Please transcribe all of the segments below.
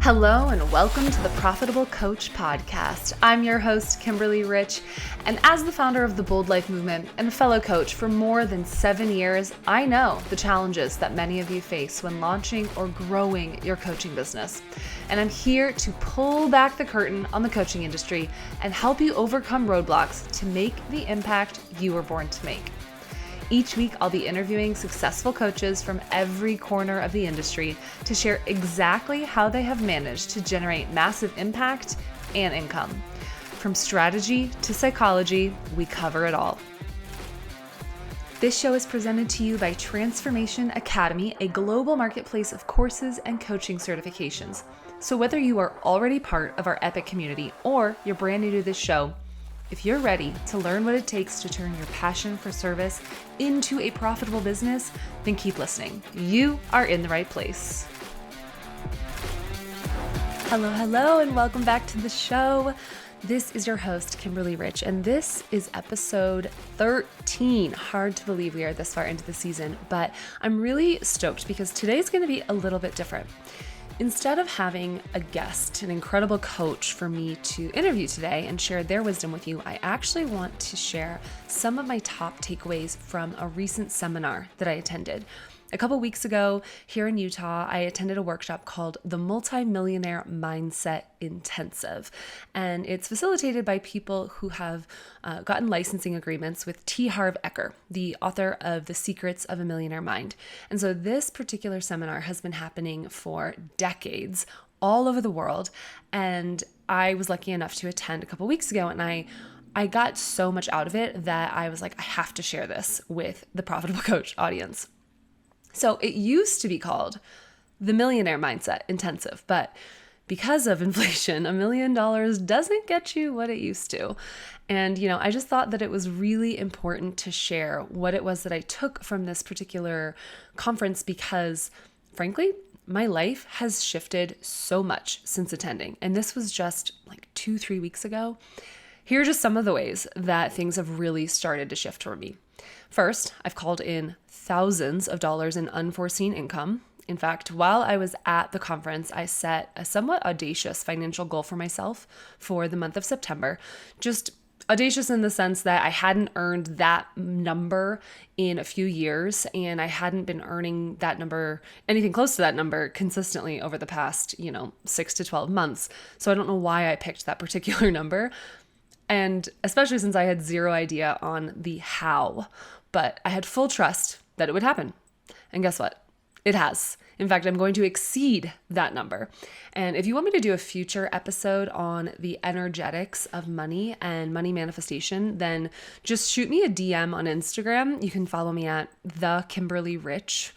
Hello and welcome to the Profitable Coach Podcast. I'm your host, Kimberly Rich, and as the founder of the Bold Life Movement and a fellow coach for more than 7 years, I know the challenges that many of you face when launching or growing your coaching business. And I'm here to pull back the curtain on the coaching industry and help you overcome roadblocks to make the impact you were born to make. Each week, I'll be interviewing successful coaches from every corner of the industry to share exactly how they have managed to generate massive impact and income. From strategy to psychology, we cover it all. This show is presented to you by Transformation Academy, a global marketplace of courses and coaching certifications. So whether you are already part of our epic community or you're brand new to this show, if you're ready to learn what it takes to turn your passion for service into a profitable business, then keep listening. You are in the right place. Hello, and welcome back to the show. This is your host, Kimberly Rich, and this is episode 13. Hard to believe we are this far into the season, but I'm really stoked because today's going to be a little bit different. Instead of having a guest, an incredible coach for me to interview today and share their wisdom with you, I actually want to share some of my top takeaways from a recent seminar that I attended. A couple weeks ago here in Utah, I attended a workshop called the Multi-millionaire Mindset Intensive, and it's facilitated by people who have gotten licensing agreements with T. Harv Eker, the author of The Secrets of a Millionaire Mind. And so this particular seminar has been happening for decades all over the world, and I was lucky enough to attend a couple weeks ago, and I got so much out of it that I was like, I have to share this with the Profitable Coach audience. So it used to be called the Millionaire Mindset Intensive, but because of inflation, $1 million doesn't get you what it used to. And, I just thought that it was really important to share what it was that I took from this particular conference because, frankly, my life has shifted so much since attending. And this was just like 2-3 weeks ago. Here are just some of the ways that things have really started to shift for me. First, I've called in thousands of dollars in unforeseen income. In fact, while I was at the conference, I set a somewhat audacious financial goal for myself for the month of September. Just audacious in the sense that I hadn't earned that number in a few years, and I hadn't been earning that number, anything close to that number, consistently over the past, 6 to 12 months. So I don't know why I picked that particular number. And especially since I had zero idea on the how, but I had full trust that it would happen. And guess what? It has. In fact, I'm going to exceed that number. And if you want me to do a future episode on the energetics of money and money manifestation, then just shoot me a DM on Instagram. You can follow me at the Kimberly Rich.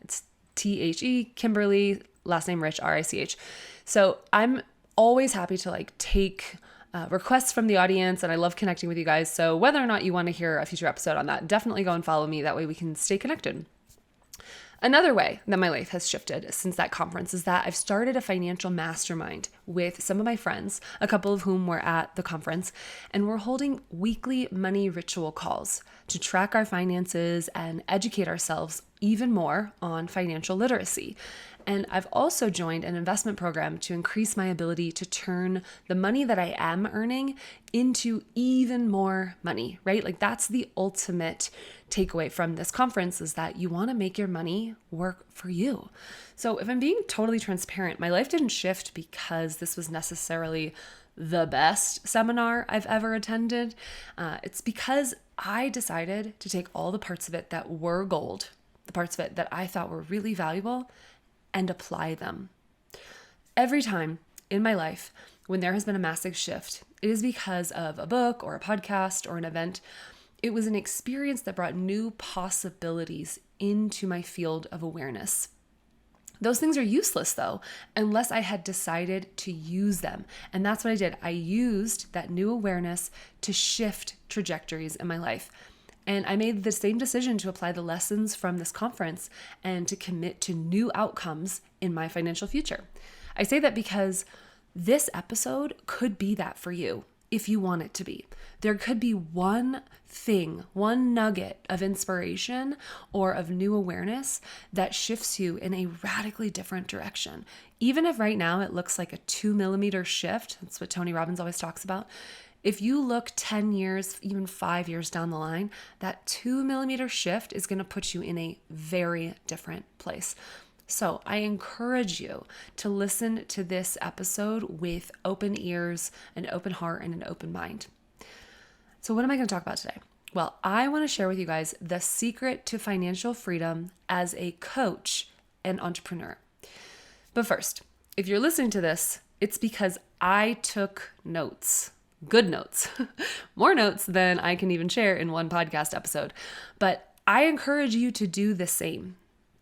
It's THE Kimberly, last name Rich, RICH. So I'm always happy to take requests from the audience, and I love connecting with you guys. So whether or not you want to hear a future episode on that, definitely go and follow me. That way we can stay connected. Another way that my life has shifted since that conference is that I've started a financial mastermind with some of my friends, a couple of whom were at the conference, and we're holding weekly money ritual calls to track our finances and educate ourselves even more on financial literacy. And I've also joined an investment program to increase my ability to turn the money that I am earning into even more money, right? That's the ultimate takeaway from this conference, is that you want to make your money work for you. So if I'm being totally transparent, my life didn't shift because this was necessarily the best seminar I've ever attended. It's because I decided to take all the parts of it that were gold, the parts of it that I thought were really valuable, and apply them. Every time in my life when there has been a massive shift, it is because of a book or a podcast or an event. It was an experience that brought new possibilities into my field of awareness. Those things are useless though, unless I had decided to use them. And that's what I did. I used that new awareness to shift trajectories in my life. And I made the same decision to apply the lessons from this conference and to commit to new outcomes in my financial future. I say that because this episode could be that for you. if you want it to be. There could be one thing, one nugget of inspiration or of new awareness that shifts you in a radically different direction. Even if right now it looks like a 2 millimeter shift, that's what Tony Robbins always talks about. If you look 10 years, even 5 years down the line, that 2 millimeter shift is going to put you in a very different place. So I encourage you to listen to this episode with open ears, an open heart, and an open mind. So what am I going to talk about today? Well, I want to share with you guys the secret to financial freedom as a coach and entrepreneur. But first, if you're listening to this, it's because I took notes. Good notes, more notes than I can even share in one podcast episode. But I encourage you to do the same.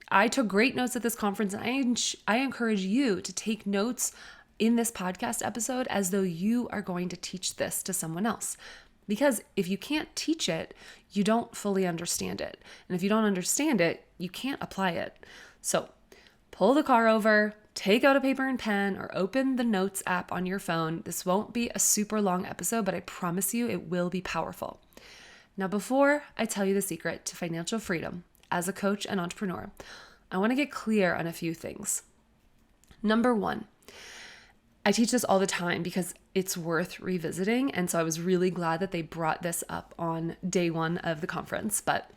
I took great notes at this conference, and I encourage you to take notes in this podcast episode as though you are going to teach this to someone else. Because if you can't teach it, you don't fully understand it. And if you don't understand it, you can't apply it. So pull the car over, take out a paper and pen, or open the notes app on your phone. This won't be a super long episode, but I promise you it will be powerful. Now, before I tell you the secret to financial freedom as a coach and entrepreneur, I want to get clear on a few things. Number one, I teach this all the time because it's worth revisiting. And so I was really glad that they brought this up on day one of the conference. But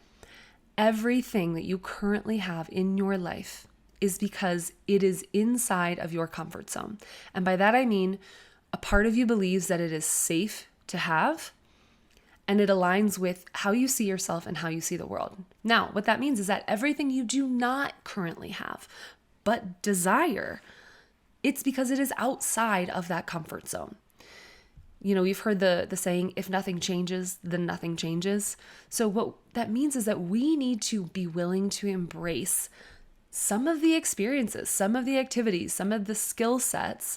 everything that you currently have in your life is because it is inside of your comfort zone. And by that, I mean a part of you believes that it is safe to have, and it aligns with how you see yourself and how you see the world. Now, what that means is that everything you do not currently have, but desire, it's because it is outside of that comfort zone. You know, you've heard the saying, if nothing changes, then nothing changes. So what that means is that we need to be willing to embrace some of the experiences, some of the activities, some of the skill sets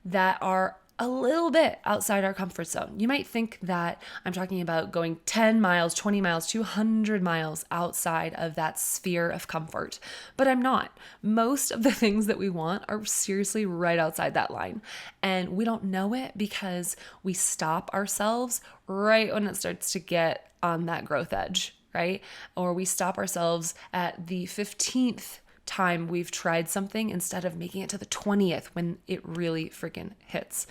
that are a little bit outside our comfort zone. You might think that I'm talking about going 10 miles, 20 miles, 200 miles outside of that sphere of comfort, but I'm not. Most of the things that we want are seriously right outside that line. And we don't know it because we stop ourselves right when it starts to get on that growth edge, right? Or we stop ourselves at the 15th time we've tried something instead of making it to the 20th when it really freaking hits.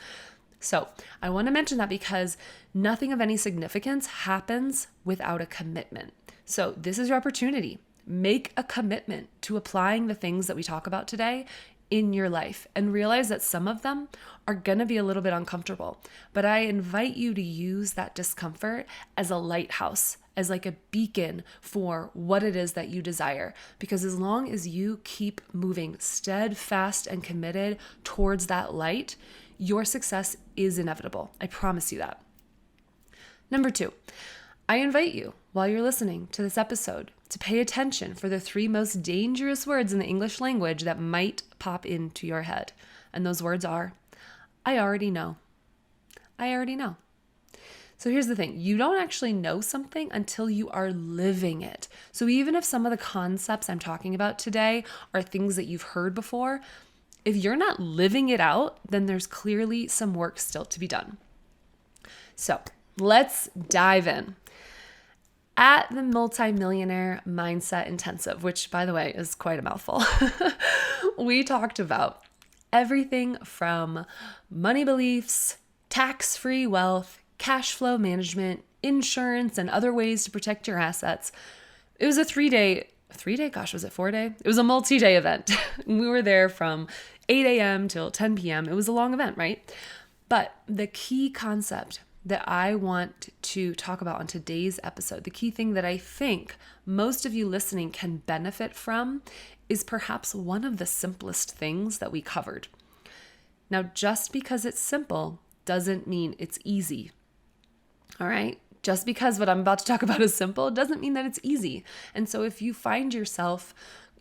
So I want to mention that because nothing of any significance happens without a commitment. So this is your opportunity. Make a commitment to applying the things that we talk about today in your life and realize that some of them are going to be a little bit uncomfortable. But I invite you to use that discomfort as a lighthouse, as like a beacon for what it is that you desire. Because as long as you keep moving steadfast and committed towards that light, your success is inevitable. I promise you that. Number two, I invite you while you're listening to this episode to pay attention for the 3 most dangerous words in the English language that might pop into your head. And those words are, I already know. I already know. So here's the thing. You don't actually know something until you are living it. So even if some of the concepts I'm talking about today are things that you've heard before, if you're not living it out, then there's clearly some work still to be done. So let's dive in. At the Multi-millionaire Mindset Intensive, which by the way is quite a mouthful, we talked about everything from money beliefs, tax-free wealth, cash flow management, insurance, and other ways to protect your assets. It was a 3-day, gosh, was it 4-day? It was a multi-day event. We were there from 8 a.m. till 10 p.m. It was a long event, right? But the key concept that I want to talk about on today's episode, the key thing that I think most of you listening can benefit from is perhaps one of the simplest things that we covered. Now, just because it's simple doesn't mean it's easy. All right? Just because what I'm about to talk about is simple doesn't mean that it's easy. And so if you find yourself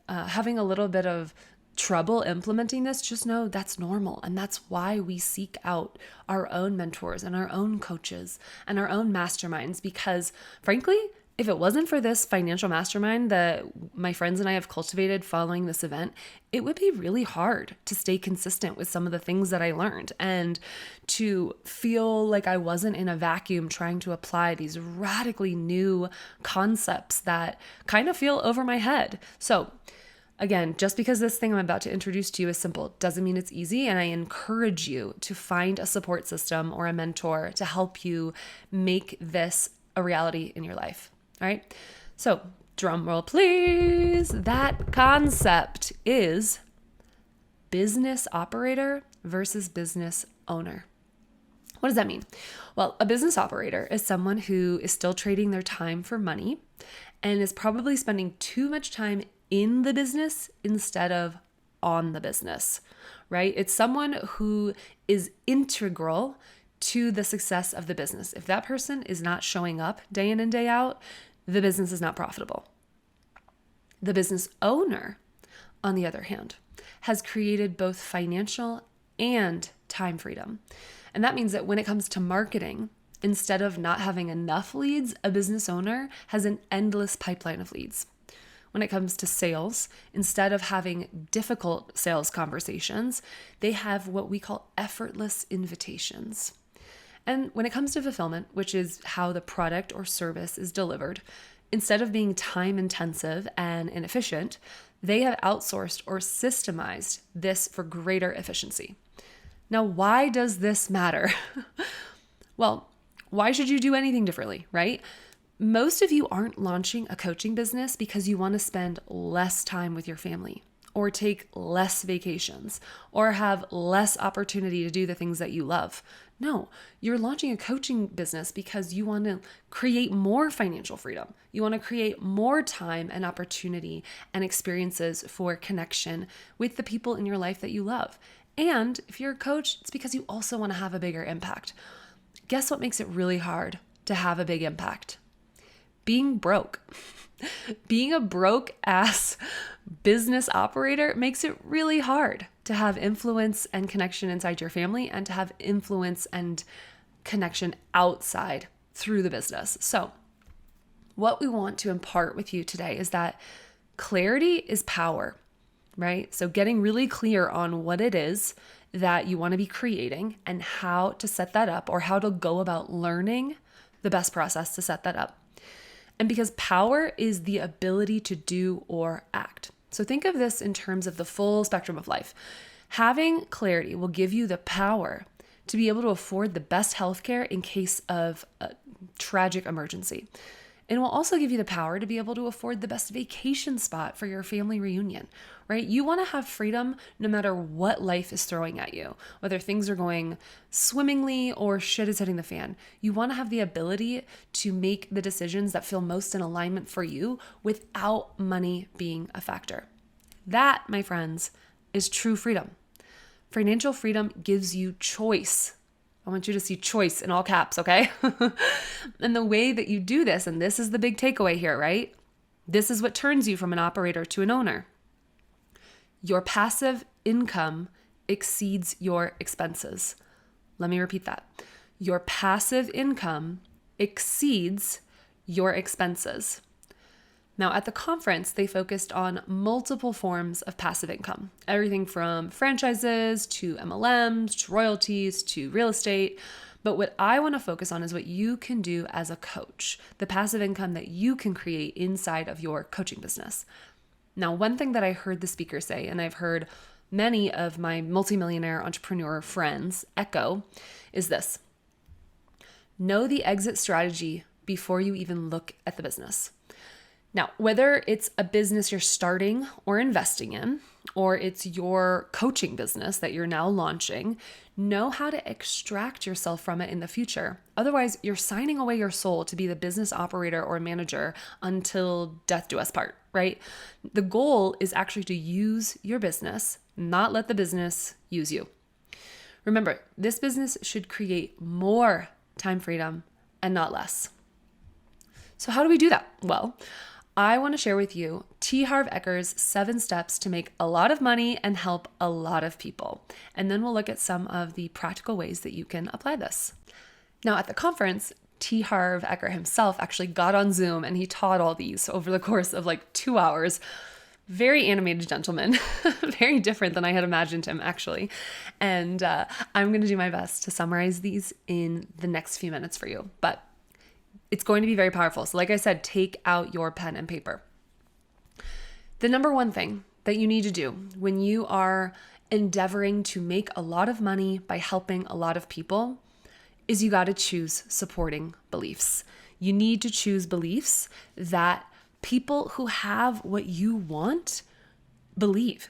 having a little bit of trouble implementing this, just know that's normal. And that's why we seek out our own mentors and our own coaches and our own masterminds, because frankly, If it wasn't for this financial mastermind that my friends and I have cultivated following this event, it would be really hard to stay consistent with some of the things that I learned and to feel like I wasn't in a vacuum trying to apply these radically new concepts that kind of feel over my head. So again, just because this thing I'm about to introduce to you is simple doesn't mean it's easy. And I encourage you to find a support system or a mentor to help you make this a reality in your life. All right. So drum roll, please. That concept is business operator versus business owner. What does that mean? Well, a business operator is someone who is still trading their time for money and is probably spending too much time in the business instead of on the business, right? It's someone who is integral to the success of the business. If that person is not showing up day in and day out, the business is not profitable. The business owner, on the other hand, has created both financial and time freedom. And that means that when it comes to marketing, instead of not having enough leads, a business owner has an endless pipeline of leads. When it comes to sales, instead of having difficult sales conversations, they have what we call effortless invitations. And when it comes to fulfillment, which is how the product or service is delivered, instead of being time intensive and inefficient, they have outsourced or systemized this for greater efficiency. Now, why does this matter? Well, why should you do anything differently, right? Most of you aren't launching a coaching business because you want to spend less time with your family or take less vacations or have less opportunity to do the things that you love. No, you're launching a coaching business because you want to create more financial freedom. You want to create more time and opportunity and experiences for connection with the people in your life that you love. And if you're a coach, it's because you also want to have a bigger impact. Guess what makes it really hard to have a big impact? Being broke. Being a broke ass business operator makes it really hard to have influence and connection inside your family and to have influence and connection outside through the business. So what we want to impart with you today is that clarity is power, right? So getting really clear on what it is that you want to be creating and how to set that up or how to go about learning the best process to set that up. And because power is the ability to do or act. So think of this in terms of the full spectrum of life. Having clarity will give you the power to be able to afford the best healthcare in case of a tragic emergency. And it will also give you the power to be able to afford the best vacation spot for your family reunion, right? You want to have freedom no matter what life is throwing at you, whether things are going swimmingly or shit is hitting the fan. You want to have the ability to make the decisions that feel most in alignment for you without money being a factor. That, my friends, is true freedom. Financial freedom gives you choice. I want you to see choice in all caps, okay? And the way that you do this, and this is the big takeaway here, right? This is what turns you from an operator to an owner. Your passive income exceeds your expenses. Let me repeat that. Your passive income exceeds your expenses. Now, at the conference, they focused on multiple forms of passive income, everything from franchises to MLMs to royalties to real estate. But what I want to focus on is what you can do as a coach, the passive income that you can create inside of your coaching business. Now, one thing that I heard the speaker say, and I've heard many of my multimillionaire entrepreneur friends echo, is this: know the exit strategy before you even look at the business. Now, whether it's a business you're starting or investing in, or it's your coaching business that you're now launching, know how to extract yourself from it in the future. Otherwise, you're signing away your soul to be the business operator or manager until death do us part, right? The goal is actually to use your business, not let the business use you. Remember, this business should create more time freedom and not less. So how do we do that? Well, I want to share with you T. Harv Eker's 7 steps to make a lot of money and help a lot of people. And then we'll look at some of the practical ways that you can apply this. Now, at the conference, T. Harv Eker himself actually got on Zoom and he taught all these over the course of like 2 hours. Very animated gentleman, very different than I had imagined him actually. And I'm going to do my best to summarize these in the next few minutes for you, but it's going to be very powerful. So like I said, take out your pen and paper. The number one thing that you need to do when you are endeavoring to make a lot of money by helping a lot of people is you got to choose supporting beliefs. You need to choose beliefs that people who have what you want believe.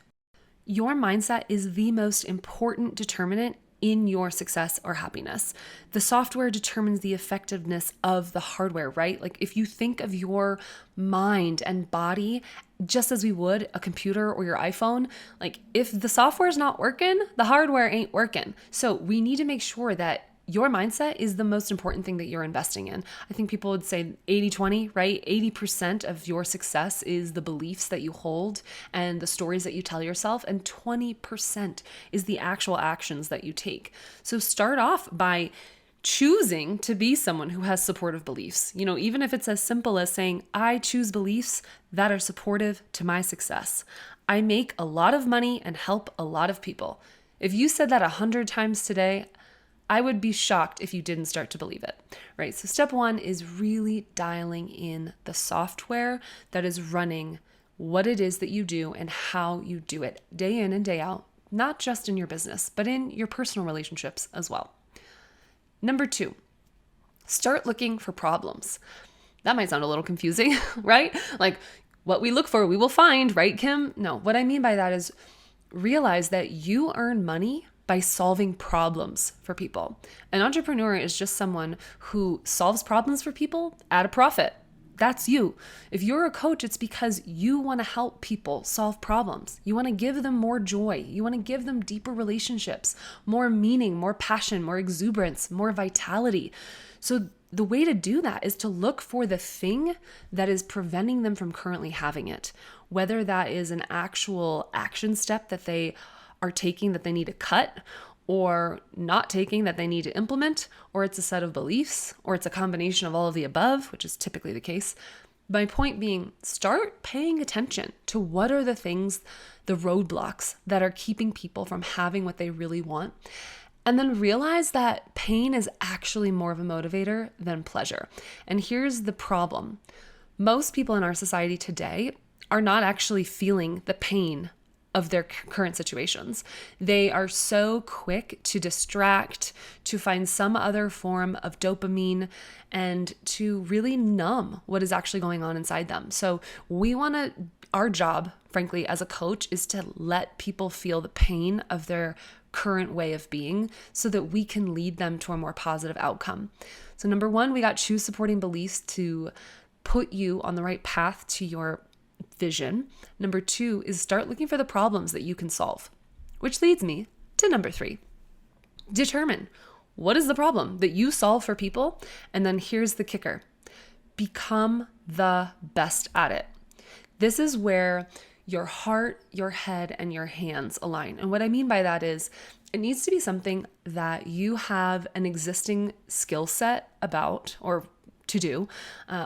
Your mindset is the most important determinant in your success or happiness. The software determines the effectiveness of the hardware, right? Like if you think of your mind and body just as we would a computer or your iPhone, like if the software is not working, the hardware ain't working. So we need to make sure that your mindset is the most important thing that you're investing in. I think people would say 80-20, right? 80% of your success is the beliefs that you hold and the stories that you tell yourself, and 20% is the actual actions that you take. So start off by choosing to be someone who has supportive beliefs. You know, even if it's as simple as saying, I choose beliefs that are supportive to my success. I make a lot of money and help a lot of people. If you said that 100 times today, I would be shocked if you didn't start to believe it, right? So step one is really dialing in the software that is running what it is that you do and how you do it day in and day out, not just in your business, but in your personal relationships as well. Number two, start looking for problems. That might sound a little confusing, right? Like what we look for, we will find, right, Kim? No, what I mean by that is realize that you earn money by solving problems for people. An entrepreneur is just someone who solves problems for people at a profit. That's you. If you're a coach, it's because you want to help people solve problems. You want to give them more joy. You want to give them deeper relationships, more meaning, more passion, more exuberance, more vitality. So the way to do that is to look for the thing that is preventing them from currently having it, whether that is an actual action step that they are taking that they need to cut, or not taking that they need to implement, or it's a set of beliefs, or it's a combination of all of the above, which is typically the case. My point being, start paying attention to what are the things, the roadblocks that are keeping people from having what they really want. And then realize that pain is actually more of a motivator than pleasure. And here's the problem. Most people in our society today are not actually feeling the pain of their current situations. They are so quick to distract, to find some other form of dopamine, and to really numb what is actually going on inside them. So our job, frankly, as a coach is to let people feel the pain of their current way of being so that we can lead them to a more positive outcome. So number one, we got choose supporting beliefs to put you on the right path to your vision. Number two is start looking for the problems that you can solve, which leads me to number three. Determine what is the problem that you solve for people. And then here's the kicker. Become the best at it. This is where your heart, your head, and your hands align. And what I mean by that is it needs to be something that you have an existing skill set about or to do,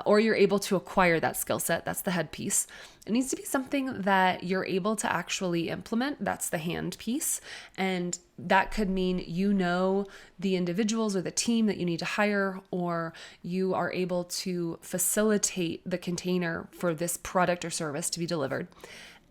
or you're able to acquire that skill set. That's the head piece. It needs to be something that you're able to actually implement. That's the hand piece. And that could mean you know the individuals or the team that you need to hire, or you are able to facilitate the container for this product or service to be delivered.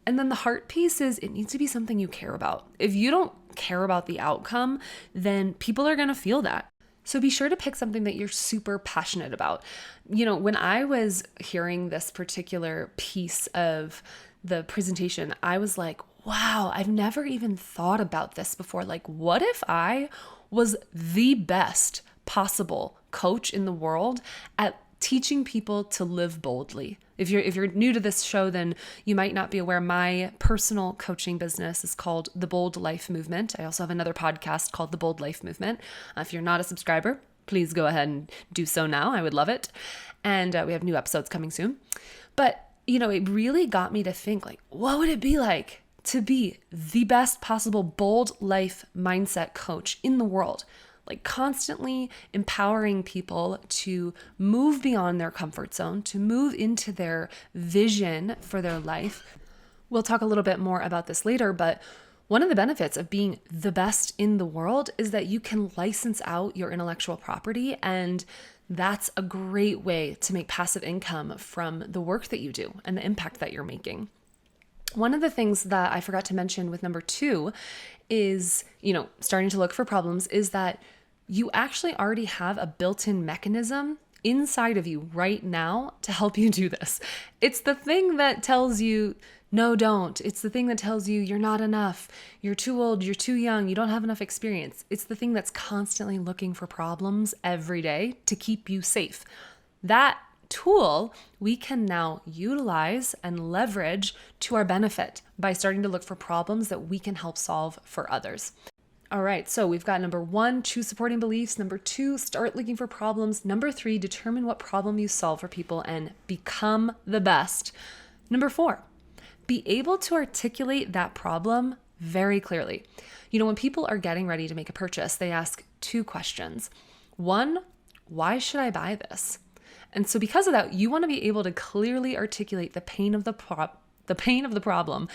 And then the heart piece is it needs to be something you care about. If you don't care about the outcome, then people are going to feel that. So be sure to pick something that you're super passionate about. You know, when I was hearing this particular piece of the presentation, I was like, wow, I've never even thought about this before. Like, what if I was the best possible coach in the world at teaching people to live boldly? If you're new to this show, then you might not be aware. My personal coaching business is called The Bold Life Movement. I also have another podcast called The Bold Life Movement. If you're not a subscriber, please go ahead and do so now. I would love it. And we have new episodes coming soon. But, you know, it really got me to think, like, what would it be like to be the best possible bold life mindset coach in the world? like constantly empowering people to move beyond their comfort zone, to move into their vision for their life. We'll talk a little bit more about this later, but one of the benefits of being the best in the world is that you can license out your intellectual property, and that's a great way to make passive income from the work that you do and the impact that you're making. One of the things that I forgot to mention with number 2 is, starting to look for problems, is that you actually already have a built-in mechanism inside of you right now to help you do this. It's the thing that tells you, no, don't. It's the thing that tells you you're not enough, you're too old, you're too young, you don't have enough experience. It's the thing that's constantly looking for problems every day to keep you safe. That tool we can now utilize and leverage to our benefit by starting to look for problems that we can help solve for others. All right, so we've got number 1, choose supporting beliefs. Number 2, start looking for problems. Number 3, determine what problem you solve for people and become the best. Number 4, be able to articulate that problem very clearly. When people are getting ready to make a purchase, they ask 2 questions. 1, why should I buy this? And so because of that, you want to be able to clearly articulate the pain of the problem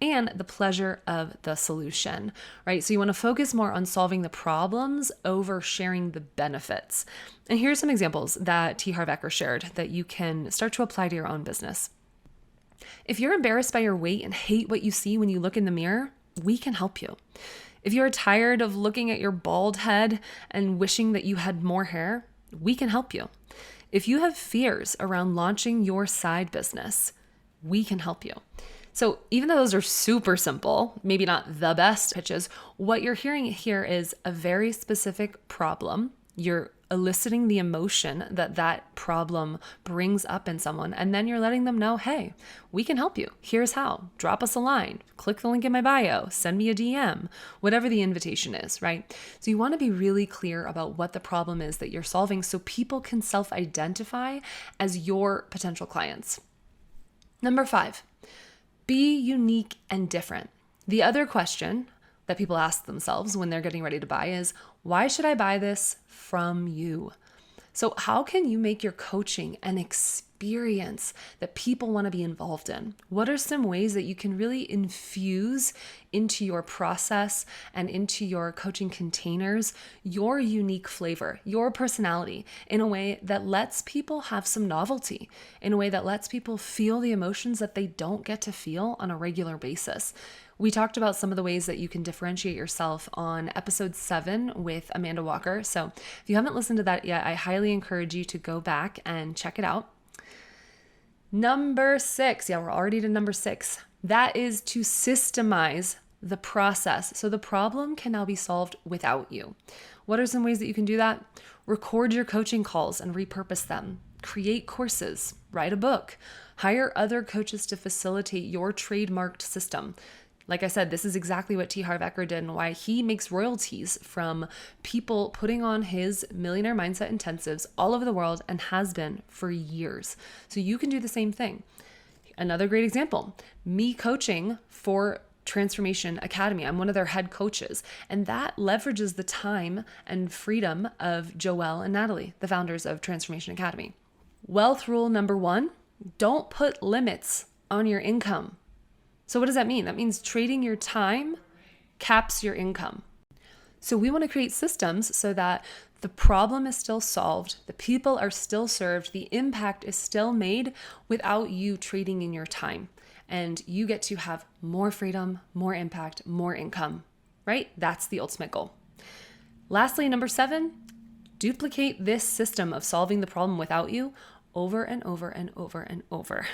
and the pleasure of the solution, right? So you want to focus more on solving the problems over sharing the benefits. And here's some examples that T. Harv Eker shared that you can start to apply to your own business. If you're embarrassed by your weight and hate what you see when you look in the mirror, we can help you. If you're tired of looking at your bald head and wishing that you had more hair, we can help you. If you have fears around launching your side business, we can help you. So even though those are super simple, maybe not the best pitches, what you're hearing here is a very specific problem. You're eliciting the emotion that problem brings up in someone, and then you're letting them know, hey, we can help you. Here's how. Drop us a line. Click the link in my bio. Send me a DM. Whatever the invitation is, right? So you want to be really clear about what the problem is that you're solving so people can self-identify as your potential clients. Number 5, be unique and different. The other question that people ask themselves when they're getting ready to buy is, why should I buy this from you? So how can you make your coaching an experience that people want to be involved in? What are some ways that you can really infuse into your process and into your coaching containers your unique flavor, your personality, in a way that lets people have some novelty, in a way that lets people feel the emotions that they don't get to feel on a regular basis? We talked about some of the ways that you can differentiate yourself on episode 7 with Amanda Walker. So if you haven't listened to that yet, I highly encourage you to go back and check it out. Number 6. Yeah, we're already to number 6. That is to systemize the process so the problem can now be solved without you. What are some ways that you can do that? Record your coaching calls and repurpose them. Create courses. Write a book. Hire other coaches to facilitate your trademarked system. Like I said, this is exactly what T. Harv Eker did and why he makes royalties from people putting on his Millionaire Mindset Intensives all over the world and has been for years. So you can do the same thing. Another great example, me coaching for Transformation Academy. I'm one of their head coaches, and that leverages the time and freedom of Joelle and Natalie, the founders of Transformation Academy. Wealth rule number 1, don't put limits on your income. So what does that mean? That means trading your time caps your income. So we want to create systems so that the problem is still solved, the people are still served, the impact is still made without you trading in your time. And you get to have more freedom, more impact, more income, right? That's the ultimate goal. Lastly, number 7, duplicate this system of solving the problem without you over and over and over and over.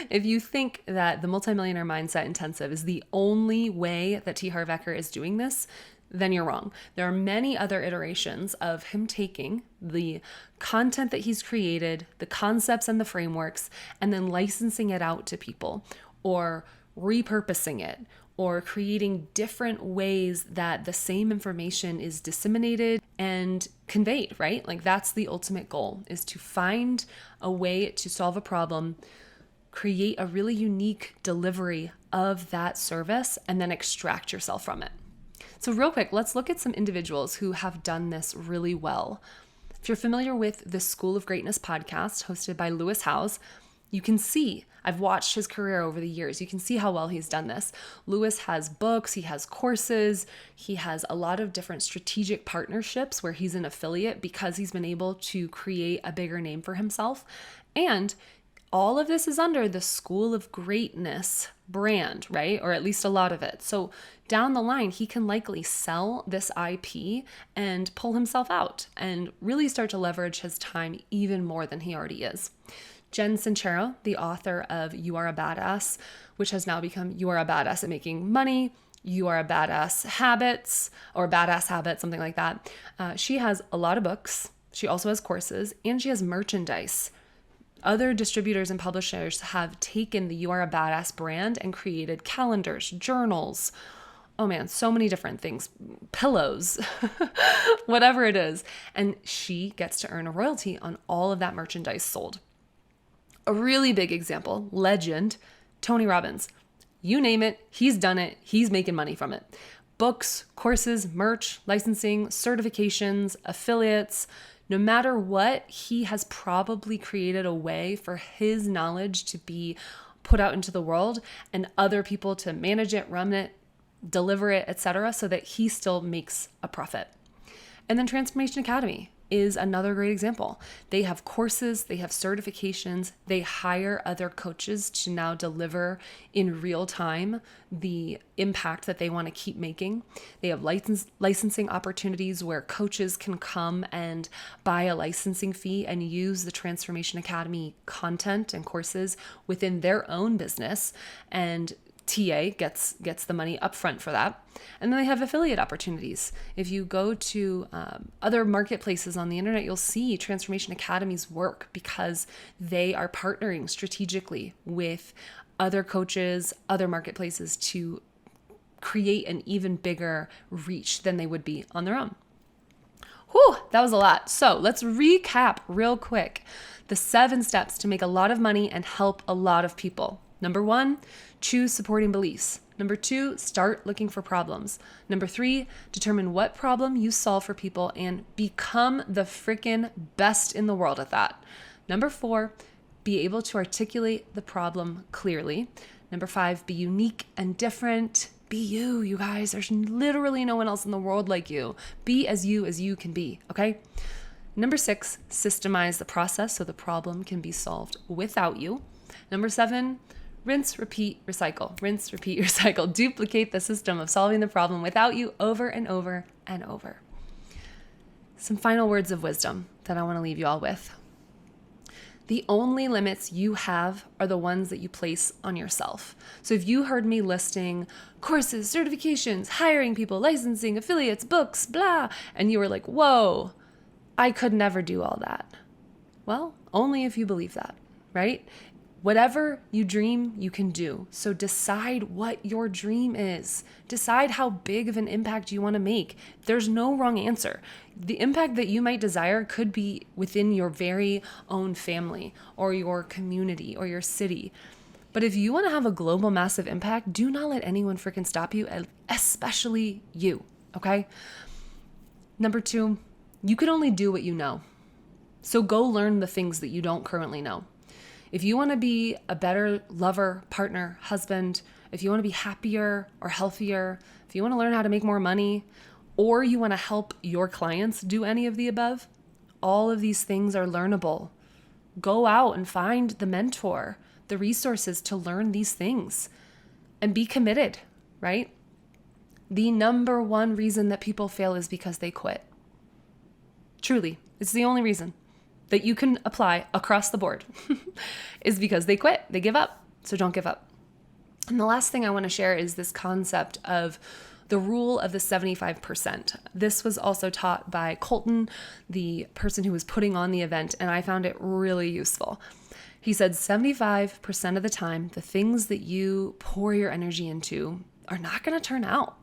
If you think that the Multi-millionaire Mindset Intensive is the only way that T. Harv Eker is doing this, then you're wrong. There are many other iterations of him taking the content that he's created, the concepts and the frameworks, and then licensing it out to people or repurposing it or creating different ways that the same information is disseminated and conveyed, right? Like that's the ultimate goal, is to find a way to solve a problem, create a really unique delivery of that service, and then extract yourself from it. So real quick, let's look at some individuals who have done this really well. If you're familiar with the School of Greatness podcast hosted by Lewis Howes, you can see, I've watched his career over the years. You can see how well he's done this. Lewis has books, he has courses, he has a lot of different strategic partnerships where he's an affiliate because he's been able to create a bigger name for himself. And all of this is under the School of Greatness brand, right? Or at least a lot of it. So down the line, he can likely sell this IP and pull himself out and really start to leverage his time even more than he already is. Jen Sincero, the author of You Are a Badass, which has now become You Are a Badass at Making Money, You Are a Badass Habits, or Badass Habits, something like that. She has a lot of books. She also has courses, and she has merchandise. Other distributors and publishers have taken the You Are a Badass brand and created calendars, journals, oh man, so many different things, pillows, whatever it is. And she gets to earn a royalty on all of that merchandise sold. A really big example, legend, Tony Robbins. You name it, he's done it, he's making money from it. Books, courses, merch, licensing, certifications, affiliates, no matter what, he has probably created a way for his knowledge to be put out into the world and other people to manage it, run it, deliver it, etc., so that he still makes a profit. And then Transformation Academy is another great example. They have courses, they have certifications, they hire other coaches to now deliver in real time the impact that they want to keep making. They have licensing opportunities where coaches can come and buy a licensing fee and use the Transformation Academy content and courses within their own business, and TA gets the money upfront for that. And then they have affiliate opportunities. If you go to other marketplaces on the internet, you'll see Transformation Academy's work because they are partnering strategically with other coaches, other marketplaces to create an even bigger reach than they would be on their own. Whew, that was a lot. So let's recap real quick the 7 steps to make a lot of money and help a lot of people. Number 1, choose supporting beliefs. Number 2, start looking for problems. Number 3, determine what problem you solve for people and become the freaking best in the world at that. Number 4, be able to articulate the problem clearly. Number 5, be unique and different. Be you, you guys. There's literally no one else in the world like you. Be as you can be, okay? Number 6, systemize the process so the problem can be solved without you. Number 7, rinse, repeat, recycle. Rinse, repeat, recycle. Duplicate the system of solving the problem without you over and over and over. Some final words of wisdom that I want to leave you all with. The only limits you have are the ones that you place on yourself. So if you heard me listing courses, certifications, hiring people, licensing, affiliates, books, blah, and you were like, whoa, I could never do all that. Well, only if you believe that, right? Whatever you dream, you can do. So decide what your dream is. Decide how big of an impact you want to make. There's no wrong answer. The impact that you might desire could be within your very own family or your community or your city. But if you want to have a global massive impact, do not let anyone freaking stop you, especially you, okay? Number 2, you can only do what you know. So go learn the things that you don't currently know. If you want to be a better lover, partner, husband, if you want to be happier or healthier, if you want to learn how to make more money, or you want to help your clients do any of the above, all of these things are learnable. Go out and find the mentor, the resources to learn these things, and be committed, right? The number 1 reason that people fail is because they quit. Truly, it's the only reason that you can apply across the board is because they quit, they give up. So don't give up. And the last thing I want to share is this concept of the rule of the 75%. This was also taught by Colton, the person who was putting on the event, and I found it really useful. He said 75% of the time, the things that you pour your energy into are not going to turn out.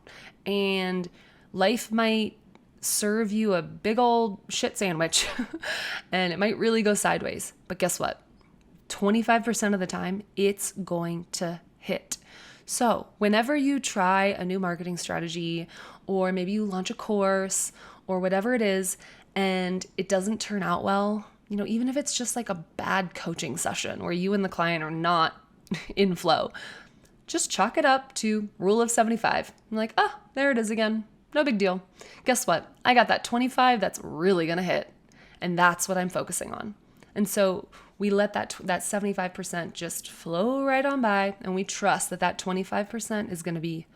And life might serve you a big old shit sandwich and it might really go sideways. But guess what? 25% of the time, it's going to hit. So whenever you try a new marketing strategy, or maybe you launch a course or whatever it is, and it doesn't turn out well, even if it's just like a bad coaching session where you and the client are not in flow, just chalk it up to rule of 75. I'm like, there it is again. No big deal. Guess what? I got that 25 that's really going to hit. And that's what I'm focusing on. And so we let that 75% just flow right on by, and we trust that 25% is going to be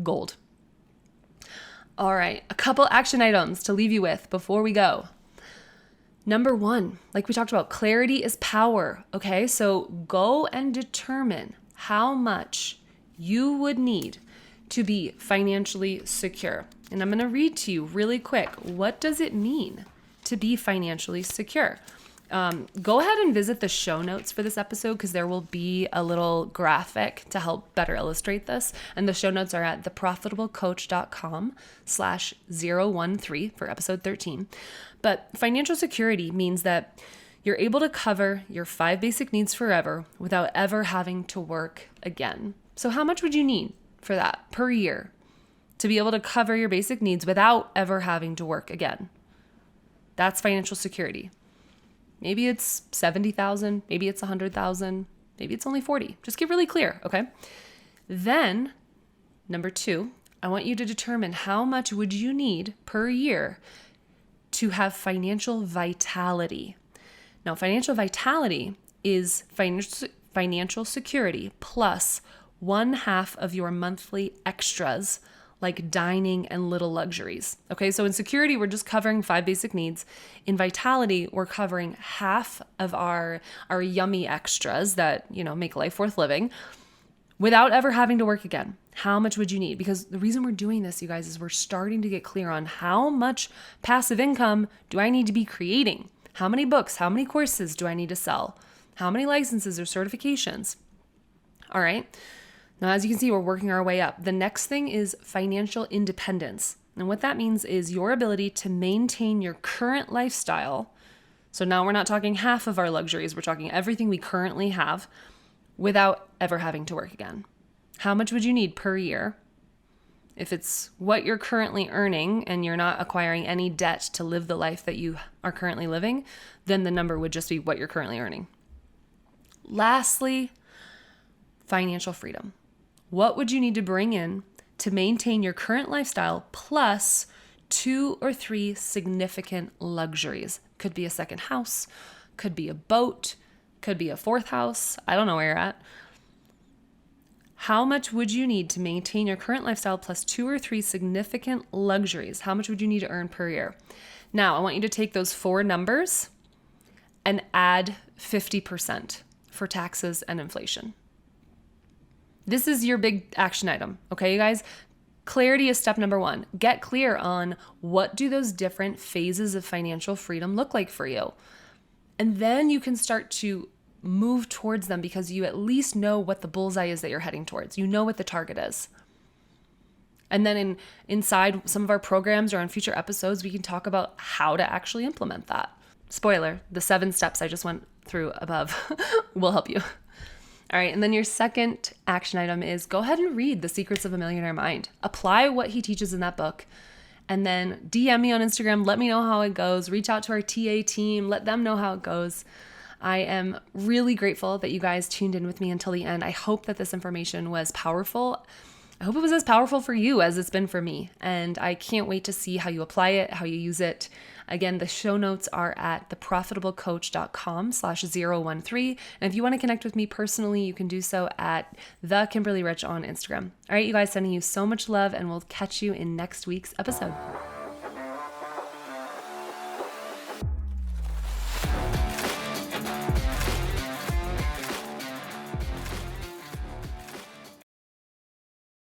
gold. All right, a couple action items to leave you with before we go. Number 1, like we talked about, clarity is power. Okay, so go and determine how much you would need to be financially secure. And I'm going to read to you really quick. What does it mean to be financially secure? Go ahead and visit the show notes for this episode, because there will be a little graphic to help better illustrate this. And the show notes are at theprofitablecoach.com/013 for episode 13. But financial security means that you're able to cover your 5 basic needs forever without ever having to work again. So how much would you need for that per year to be able to cover your basic needs without ever having to work again? That's financial security. Maybe it's 70,000, maybe it's 100,000, maybe it's only 40. Just get really clear, okay? Then, number 2, I want you to determine how much would you need per year to have financial vitality. Now, financial vitality is financial security plus 1/2 of your monthly extras, like dining and little luxuries. Okay, so in security, we're just covering 5 basic needs. In vitality, we're covering 1/2 of our yummy extras that, make life worth living without ever having to work again. How much would you need? Because the reason we're doing this, you guys, is we're starting to get clear on how much passive income do I need to be creating? How many books, how many courses do I need to sell? How many licenses or certifications? All right. Now, as you can see, we're working our way up. The next thing is financial independence. And what that means is your ability to maintain your current lifestyle. So now we're not talking 1/2 of our luxuries. We're talking everything we currently have without ever having to work again. How much would you need per year? If it's what you're currently earning and you're not acquiring any debt to live the life that you are currently living, then the number would just be what you're currently earning. Lastly, financial freedom. What would you need to bring in to maintain your current lifestyle plus 2 or 3 significant luxuries? Could be a second house, could be a boat, could be a 4th house. I don't know where you're at. How much would you need to maintain your current lifestyle plus 2 or 3 significant luxuries? How much would you need to earn per year? Now, I want you to take those 4 numbers and add 50% for taxes and inflation. This is your big action item, okay, you guys? Clarity is step number 1. Get clear on what do those different phases of financial freedom look like for you. And then you can start to move towards them because you at least know what the bullseye is that you're heading towards. You know what the target is. And then inside some of our programs or on future episodes, we can talk about how to actually implement that. Spoiler, the 7 steps I just went through above will help you. All right, and then your second action item is go ahead and read The Secrets of a Millionaire Mind. Apply what he teaches in that book, and then DM me on Instagram. Let me know how it goes. Reach out to our TA team. Let them know how it goes. I am really grateful that you guys tuned in with me until the end. I hope that this information was powerful. I hope it was as powerful for you as it's been for me. And I can't wait to see how you apply it, how you use it. Again, the show notes are at theprofitablecoach.com/013. And if you want to connect with me personally, you can do so at the Kimberly Rich on Instagram. All right, you guys, sending you so much love, and we'll catch you in next week's episode.